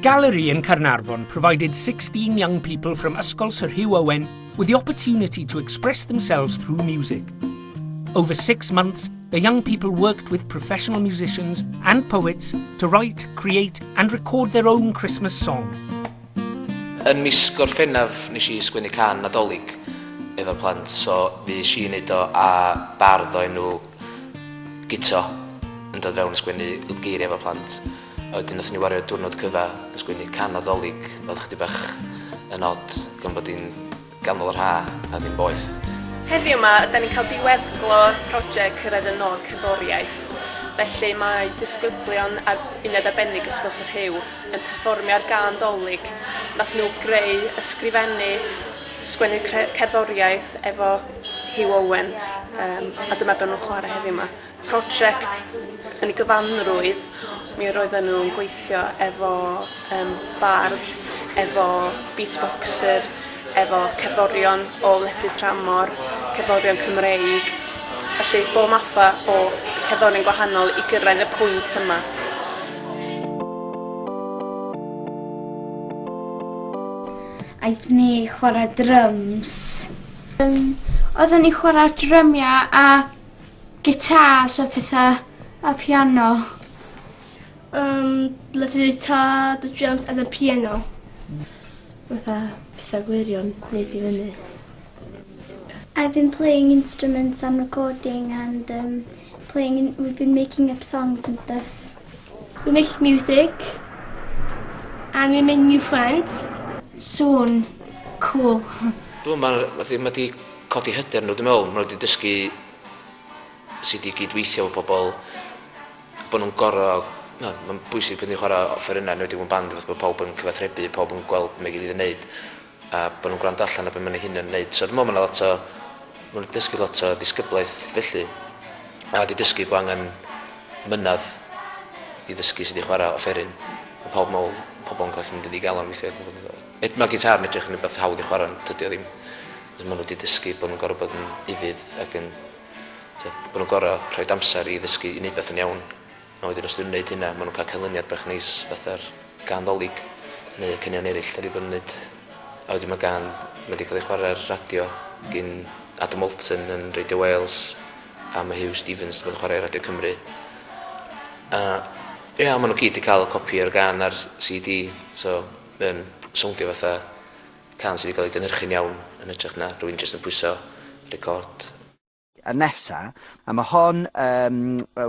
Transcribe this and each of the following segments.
Gallery in Caernarfon provided 16 young people from Ysgol Sir Hugh Owen with the opportunity to express themselves through music. Over 6 months, the young people worked with professional musicians and poets to write, create and record their own Christmas song. Yn mis Gorffennaf nes i sgwennu can Nadolig efo'r plant, so fi eisiau wneud o a bardd o enw Gito yn dod fewn sgwennu geiriau efo'r plant. A wedyn nathon ni wario diwrnod cyfa yn sgwennu can Nadolig, oedd chydig bach yn od gan bod hi'n ganol yr ha a ddim boeth. Heddiw yma, da ni'n cael diweddglo prosiect Cyrraedd y Nod cerddoriaeth. Felly mae disgyblion ar uned arbennig Ysgol Sir Hugh yn perfformio ar gân Nadolig. Nath nhw greu, ysgrifennu, sgwennu cerddoriaeth efo Hugh Owen, a dyma be nhw'n chwarae heddiw yma. Prosiect yn ei gyfanrwydd, mi roedden nhw'n gweithio efo bardd, efo beatboxer, efo cerddorion o wledydd tramor, cerddorion Cymreig. Felly, bob matha o cerddorion gwahanol i gyrraedd y pwynt yma. Aethon ni chwarae drums. Oedden ni chwarae drymiau a gitars a pethau a piano. Let's guitar, the drums and the piano. Fatha pethau gwirion wneud I fyny. I've been playing instruments and recording and we've been making up songs and stuff. We make music and we make new friends. Soon. Cool. Mae wedi codi hyder nhw, dwi'n meddwl, mae wedi dysgu sydd I gydweithio efo pobl, bod nhw'n gorau, mae'n bwysig bod ni'n chwarae offer yna, nid yw'n band, bod pawb yn cyfathrebu, pawb yn gweld mae gilydd yn neud, a bod nhw'n gwrando allan a beth mae'n hyn yn neud. So dwi'n meddwl mae'n dysgu lot o ddisgyblaeth felly, a wedi dysgu bod angen mynadd I ddysgu sydd I chwarae offeryn. Mae pobl yn cael mynd I galon weithiau. Mae gitar yn edrych yn rhywbeth hawdd I chwarae, dydy o ddim. Mae nhw wedi dysgu bod nhw'n gorau bod yn ifydd ac yn bod nhw'n gorau rhoi amser I ddysgu I wneud beth yn iawn. A wedyn os dwi'n wneud hynna, maen nhw'n cael canlyniad bach neis fatha'r gan Nadolig neu cynion eraill ar ei bod yn wneud. A wedyn mae gan wedi cael ei chwarae ar radio gyn Adam Moulton yn Radio Wales a mae Hugh Stevens wedi chwarae ar Radio Cymru. Maen nhw gyd wedi cael copi o'r gan ar CD, so mae'n sowndio fatha can sydd wedi cael ei gynhyrchu'n iawn yn hytrach na rhywun jyst yn pwyso record. A nesa, a mae hon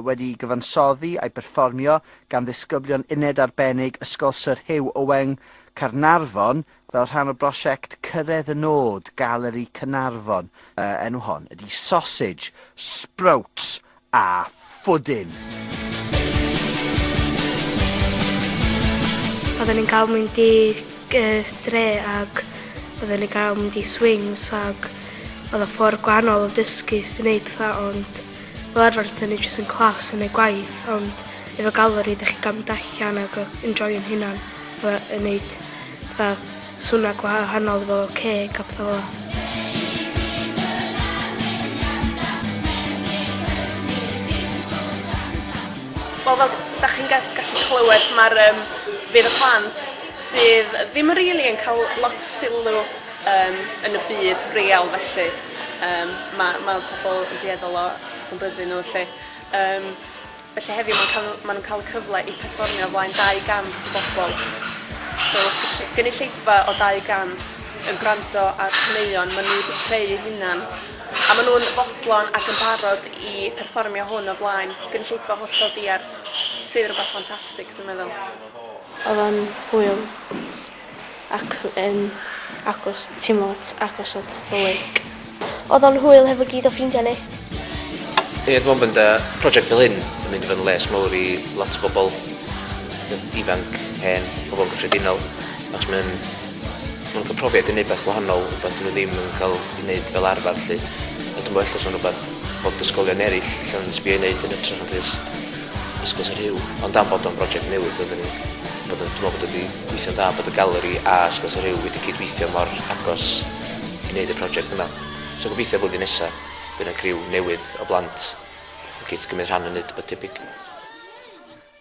wedi gyfansoddi a'i perfformio gan ddisgyblion uned arbennig Ysgol Sir Hugh Owen Caernarfon fel rhan o prosiect Cyrraedd y Nod, Gallery Caernarfon. Enw hon ydy sausage, sprouts a ffwdyn. Oedden ni'n cael mynd I dre ac oedden ni'n cael mynd I swings ac oedd y ffordd gwahanol o dysgu sy'n neud pethau, ond fel arfer sy'n neud jyst yn clas yn ei gwaith, ond efo galeri ydych chi'n gael mynd allan ac enjoy'n hunan yn neud pethau swnau gwahanol efo ceg a pethau fel. Wel, fel da chi'n gallu clywed, mae'r fydd y plant sydd ddim rili yn cael lot o sylw yn y byd real felly. Mae pobl yn dieddol o byddu nhw felly. Felly heddiw maen nhw'n cael y cyfle I perfformio flaen 200 o bobl. So gynulleidfa o 200 yn gwrando ar chneuon maen nhw wedi creu hunan. A maen nhw'n fodlon ac yn barod I perfformio hwn o flaen gynulleidfa hollol diarth sydd rhywbeth ffantastig dwi'n meddwl. Oedd o'n hwyl ac yn agos timot, agos at Nadolig. Oedd o'n hwyl hefo gyd o ffrindiau ni. Dwi'n meddwl bod prosiect fel hyn yn mynd I fod yn les mawr I lot o bobl ifanc, hen, bobl gyffredinol. Achos mae'n cael profiad I wneud beth gwahanol, beth nhw ddim yn cael I wneud fel arfer. A dwi'n meddwl allan o beth bod ysgolion eraill lle yn sbio I wneud yn ytrach yn just Ysgol Sir Hugh. Ond am bod o'n prosiect newydd, dwi'n meddwl bod wedi gweithio'n da bod y galeri a Ysgol Sir Hugh wedi cydweithio mor agos I wneud y prosiect yma. So gobeithio flwyddyn nesaf, bydd yna criw newydd o blant yn geith gymryd rhan yn wneud beth tebyg.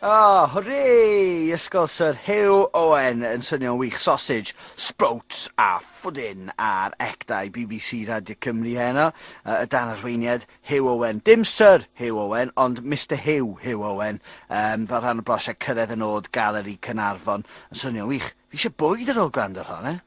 Hwrê! Ysgol Syr Hugh Owen yn swnio'n wych. Sausage, sprouts a ffwdyn ar ecdau BBC Radio Cymru heno. Y dan arweiniad Hugh Owen. Dim Syr Hugh Owen, ond Mr Hugh Owen. Fel rhan o brosiect Cyrraedd y Nod, Galeri Caernarfon. Yn swnio'n wych. Fi eisiau bwyd ar ôl gwrando ar hon,